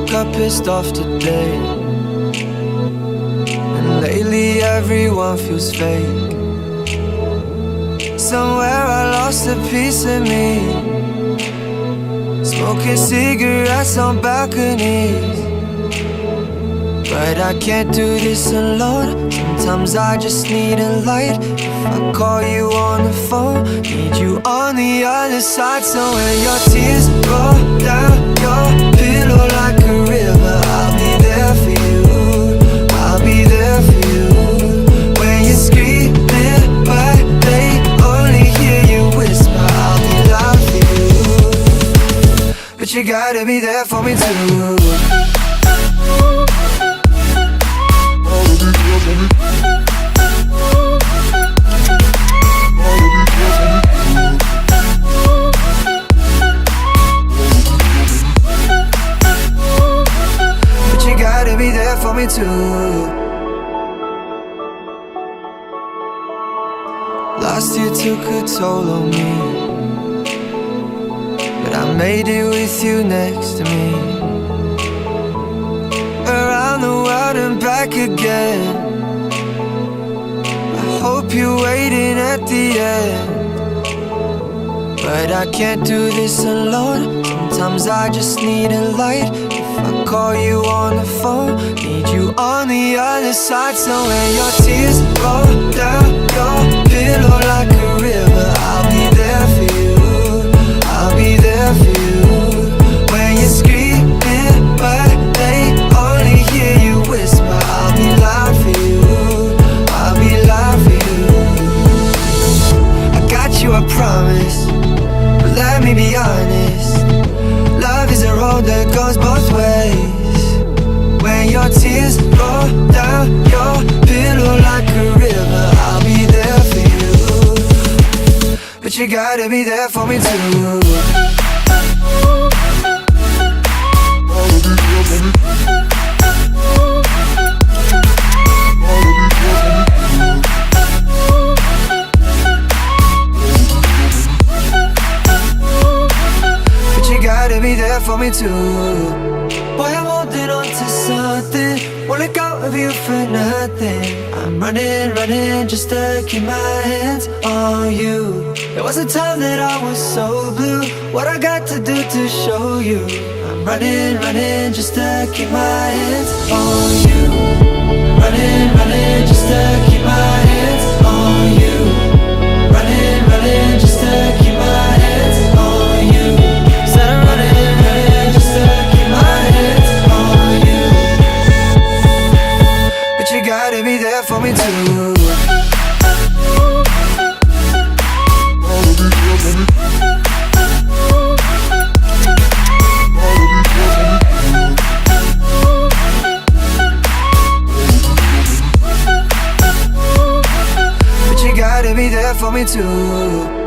woke up pissed off today, and lately everyone feels fake. Somewhere I lost a piece of me, smoking cigarettes on balconies. But I can't do this alone. Sometimes I just need a light. If I call you on the phone, need you on the other side. So when your tears roll down your pillow like a river, I'll be there for you, I'll be there for you. When you're screaming but they only hear you whisper, I'll be loud for you. But you gotta be there for me too. For me too. Last year took a toll on me, but I made it with you next to me. Around the world and back again. I hope you're waiting at the end, but I can't do this alone. Sometimes I just need a light. I call you on the phone, need you on the other side. So when your tears roll down your pillow like a river, I'll be there for you, I'll be there for you. When you're screaming but they only hear you whisper, I'll be loud for you, I'll be loud for you. I got you, I promise, but let me be honest. Love is a road that goes both ways. When your tears roll down your pillow like a river, I'll be there for you. But you gotta be there for me too. Be there for me too. Boy, I'm holding on to something, won't let go of you for nothing. I'm running, running just to keep my hands on you. There was a time that I was so blue, what I got to do to show you. I'm running, running just to keep my hands on you. Running, running just to keep my hands on you. Running, running just to keep my hands on you. You gotta be there for me too. But you gotta be there for me too.